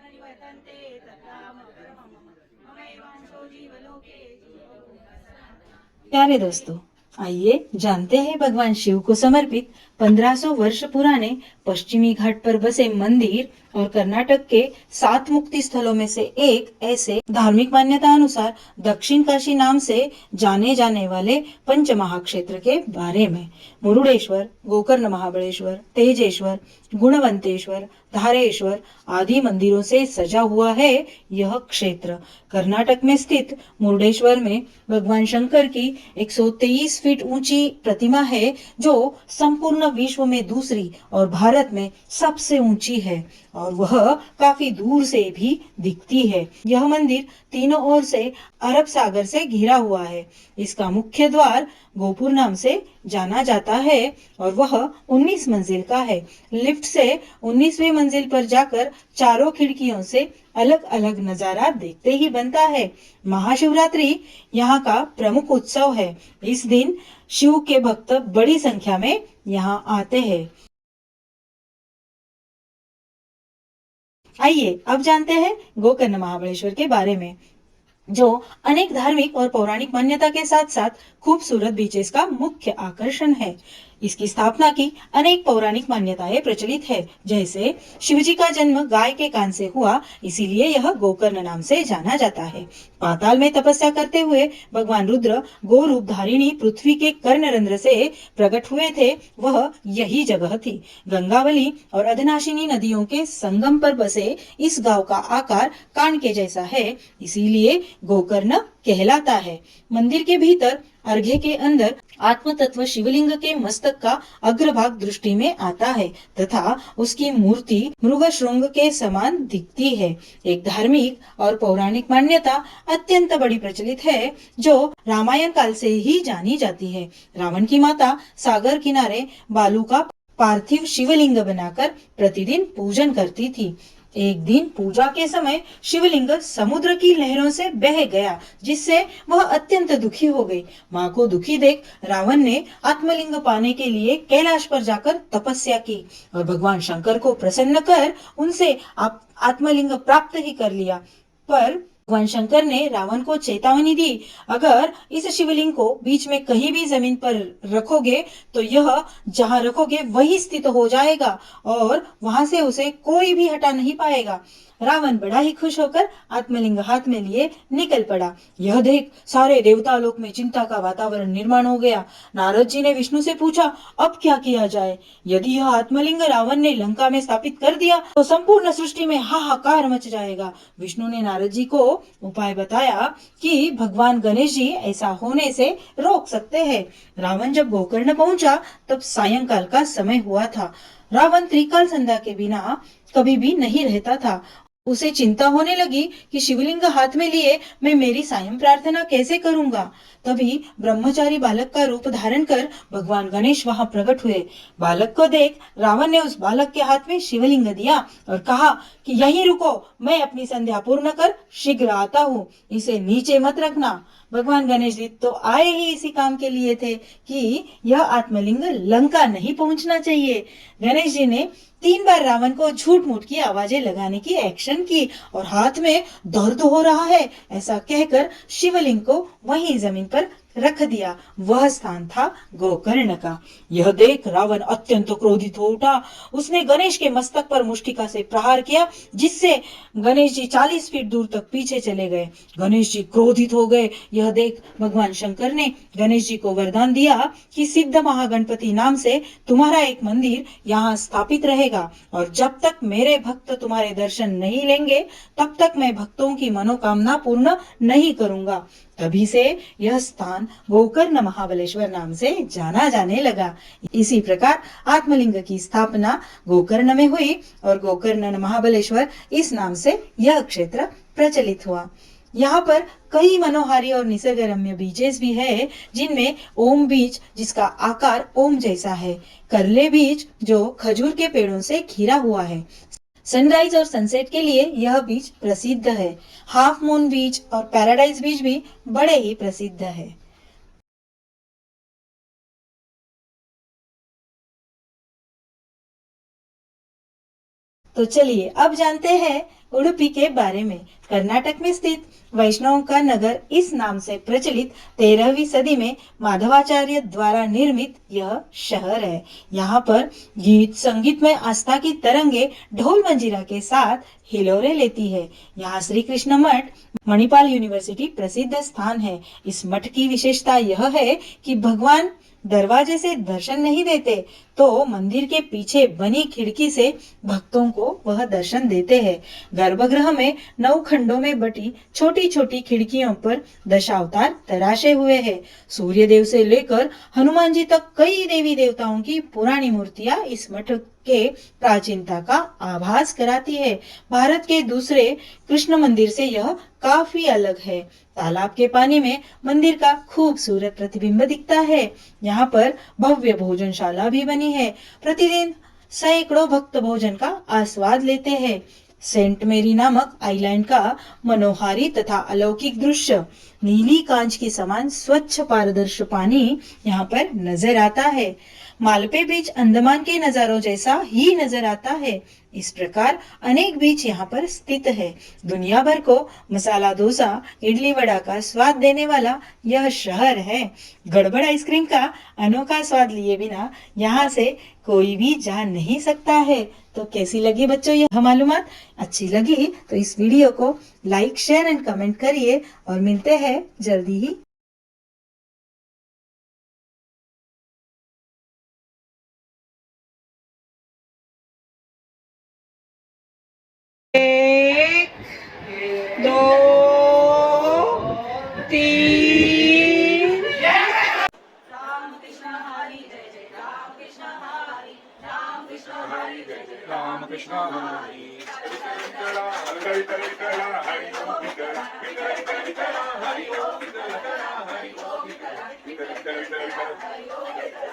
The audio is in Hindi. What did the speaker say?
निवर्तन्ते तत्राम परमं ममैवांशो जीवलोके प्यारे दोस्तों, आइए जानते हैं भगवान शिव को समर्पित 1500 वर्ष पुराने पश्चिमी घाट पर बसे मंदिर और कर्नाटक के 7 मुक्ति स्थलों में से एक ऐसे धार्मिक मान्यता अनुसार दक्षिण काशी नाम से जाने जाने वाले पंच महाक्षेत्र के बारे में। मुरुडेश्वर, गोकर्ण महाबलेश्वर, तेजेश्वर, गुणवंतेश्वर, धारेश्वर आदि मंदिरों से सजा हुआ है यह क्षेत्र। कर्नाटक में स्थित मुरुडेश्वर में भगवान शंकर की 123 फीट ऊंची प्रतिमा है जो संपूर्ण विश्व में दूसरी और भारत में सबसे ऊंची है और वह काफी दूर से भी दिखती है। यह मंदिर तीनों ओर से अरब सागर से घिरा हुआ है। इसका मुख्य द्वार गोपुर नाम से जाना जाता है और वह 19 मंजिल का है। लिफ्ट से 19वीं मंजिल पर जाकर चारों खिड़कियों से अलग अलग नजारा देखते ही बनता है। महाशिवरात्रि यहाँ का प्रमुख उत्सव है। इस दिन शिव के भक्त बड़ी संख्या में यहाँ आते हैं। आइए अब जानते हैं गोकर्ण महाबलेश्वर के बारे में, जो अनेक धार्मिक और पौराणिक मान्यता के साथ साथ खूबसूरत बीचेस का मुख्य आकर्षण है। इसकी स्थापना की अनेक पौराणिक मान्यताएं प्रचलित है, जैसे शिवजी का जन्म गाय के कान से हुआ, इसीलिए यह गोकर्ण नाम से जाना जाता है। पाताल में तपस्या करते हुए भगवान रुद्र गो रूप धारिणी पृथ्वी के कर्णरंध्र से प्रकट हुए थे, वह यही जगह थी। गंगावली और अधनाशिनी नदियों के संगम पर बसे इस गांव का आकार कान के जैसा है, इसीलिए गोकर्ण कहलाता है। मंदिर के भीतर अर्घ्य के अंदर आत्म तत्व शिवलिंग के मस्तक का अग्रभाग दृष्टि में आता है तथा उसकी मूर्ति मृग श्रृंग के समान दिखती है। एक धार्मिक और पौराणिक मान्यता अत्यंत बड़ी प्रचलित है जो रामायण काल से ही जानी जाती है। रावण की माता सागर किनारे बालू का पार्थिव शिवलिंग बनाकर प्रतिदिन पूजन करती थी। एक दिन पूजा के समय शिवलिंग समुद्र की लहरों से बह गया, जिससे वह अत्यंत दुखी हो गई। माँ को दुखी देख रावण ने आत्मलिंग पाने के लिए कैलाश पर जाकर तपस्या की और भगवान शंकर को प्रसन्न कर उनसे आत्मलिंग प्राप्त ही कर लिया। पर भगवान शंकर ने रावण को चेतावनी दी, अगर इस शिवलिंग को बीच में कहीं भी जमीन पर रखोगे तो यह जहां रखोगे वही स्थित हो जाएगा और वहां से उसे कोई भी हटा नहीं पाएगा। रावण बड़ा ही खुश होकर आत्मलिंग हाथ में लिए निकल पड़ा। यह देख सारे देवता लोक में चिंता का वातावरण निर्माण हो गया। नारद जी ने विष्णु से पूछा, अब क्या किया जाए? यदि यह आत्मलिंग रावण ने लंका में स्थापित कर दिया तो संपूर्ण सृष्टि में हाहाकार मच जाएगा। विष्णु ने नारद जी को उपाय बताया कि भगवान गणेश जी ऐसा होने से रोक सकते हैं। रावण जब गोकर्ण पहुंचा तब सायंकाल का समय हुआ था। रावण त्रिकाल संध्या के बिना कभी भी नहीं रहता था। उसे चिंता होने लगी कि शिवलिंग हाथ में लिए मैं मेरी सायं प्रार्थना कैसे करूंगा। तभी ब्रह्मचारी बालक का रूप धारण कर भगवान गणेश वहां प्रकट हुए। बालक को देख रावण ने उस बालक के हाथ में शिवलिंग दिया और कहा कि यहीं रुको, मैं अपनी संध्या पूर्ण कर शीघ्र आता हूँ, इसे नीचे मत रखना। भगवान गणेश जी तो आए ही इसी काम के लिए थे कि यह आत्मलिंग लंका नहीं पहुंचना चाहिए। गणेश जी ने 3 बार रावण को झूठ मूठ की आवाजें लगाने की एक्शन की और हाथ में दर्द हो रहा है ऐसा कहकर शिवलिंग को वहीं जमीन पर रख दिया। वह स्थान था गोकर्ण का। यह देख रावण अत्यंत क्रोधित हो उठा। उसने गणेश के मस्तक पर मुष्टिका से प्रहार किया, जिससे गणेश जी 40 फीट दूर तक पीछे चले गए। गणेश जी क्रोधित हो गए। यह देख भगवान शंकर ने गणेश जी को वरदान दिया कि सिद्ध महागणपति नाम से तुम्हारा एक मंदिर यहाँ स्थापित रहेगा और जब तक मेरे भक्त तुम्हारे दर्शन नहीं लेंगे तब तक मैं भक्तों की मनोकामना पूर्ण नहीं करूंगा। तभी से यह स्थान गोकर्ण महाबलेश्वर नाम से जाना जाने लगा। इसी प्रकार आत्मलिंग की स्थापना गोकर्ण में हुई और गोकर्ण महाबलेश्वर इस नाम से यह क्षेत्र प्रचलित हुआ। यहाँ पर कई मनोहारी और निसर्गरम्य बीचेस भी है, जिनमें ओम बीच जिसका आकार ओम जैसा है, करले बीच जो खजूर के पेड़ों से घिरा हुआ है। सनराइज और सनसेट के लिए यह बीच प्रसिद्ध है। हाफ मून बीच और पैराडाइज बीच भी बड़े ही प्रसिद्ध है। तो चलिए अब जानते हैं उडुपी के बारे में। कर्नाटक में स्थित वैष्णव का नगर इस नाम से प्रचलित 13वीं सदी में माधवाचार्य द्वारा निर्मित यह शहर है। यहाँ पर गीत संगीत में आस्था की तरंगे ढोल मंजीरा के साथ हिलोरे लेती है। यहाँ श्री कृष्ण मठ मणिपाल यूनिवर्सिटी प्रसिद्ध स्थान है। इस मठ की विशेषता यह है कि भगवान दरवाजे से दर्शन नहीं देते, तो मंदिर के पीछे बनी खिड़की से भक्तों को वह दर्शन देते हैं। गर्भगृह में 9 खंडों में बटी छोटी छोटी खिड़कियों पर दशावतार तराशे हुए हैं। सूर्य देव से लेकर हनुमान जी तक कई देवी देवताओं की पुरानी मूर्तियां इस मठ के प्राचीनता का आभास कराती है। भारत के दूसरे कृष्ण मंदिर से यह काफी अलग है। तालाब के पानी में मंदिर का खूबसूरत प्रतिबिंब दिखता है। यहाँ पर भव्य भोजनशाला भी बनी है। प्रतिदिन सैकड़ों भक्त भोजन का आस्वाद लेते हैं। सेंट मेरी नामक आइलैंड का मनोहारी तथा अलौकिक दृश्य, नीली कांच के समान स्वच्छ पारदर्शी पानी यहाँ पर नजर आता है। मालपे बीच अंडमान के नजारों जैसा ही नजर आता है। इस प्रकार अनेक बीच यहाँ पर स्थित है। दुनिया भर को मसाला डोसा, इडली वड़ा का स्वाद देने वाला यह शहर है। गड़बड़ आइसक्रीम का अनोखा स्वाद लिए बिना यहाँ से कोई भी जा नहीं सकता है। तो कैसी लगी बच्चों यह मालूमात? अच्छी लगी तो इस वीडियो को लाइक, शेयर एंड कमेंट करिए और मिलते हैं जल्दी ही। एक, दो, तीन। राम कृष्ण हरि जय जय राम कृष्ण हरि, राम कृष्ण हरि जय जय राम कृष्ण हरि हरि हरि हरि हरि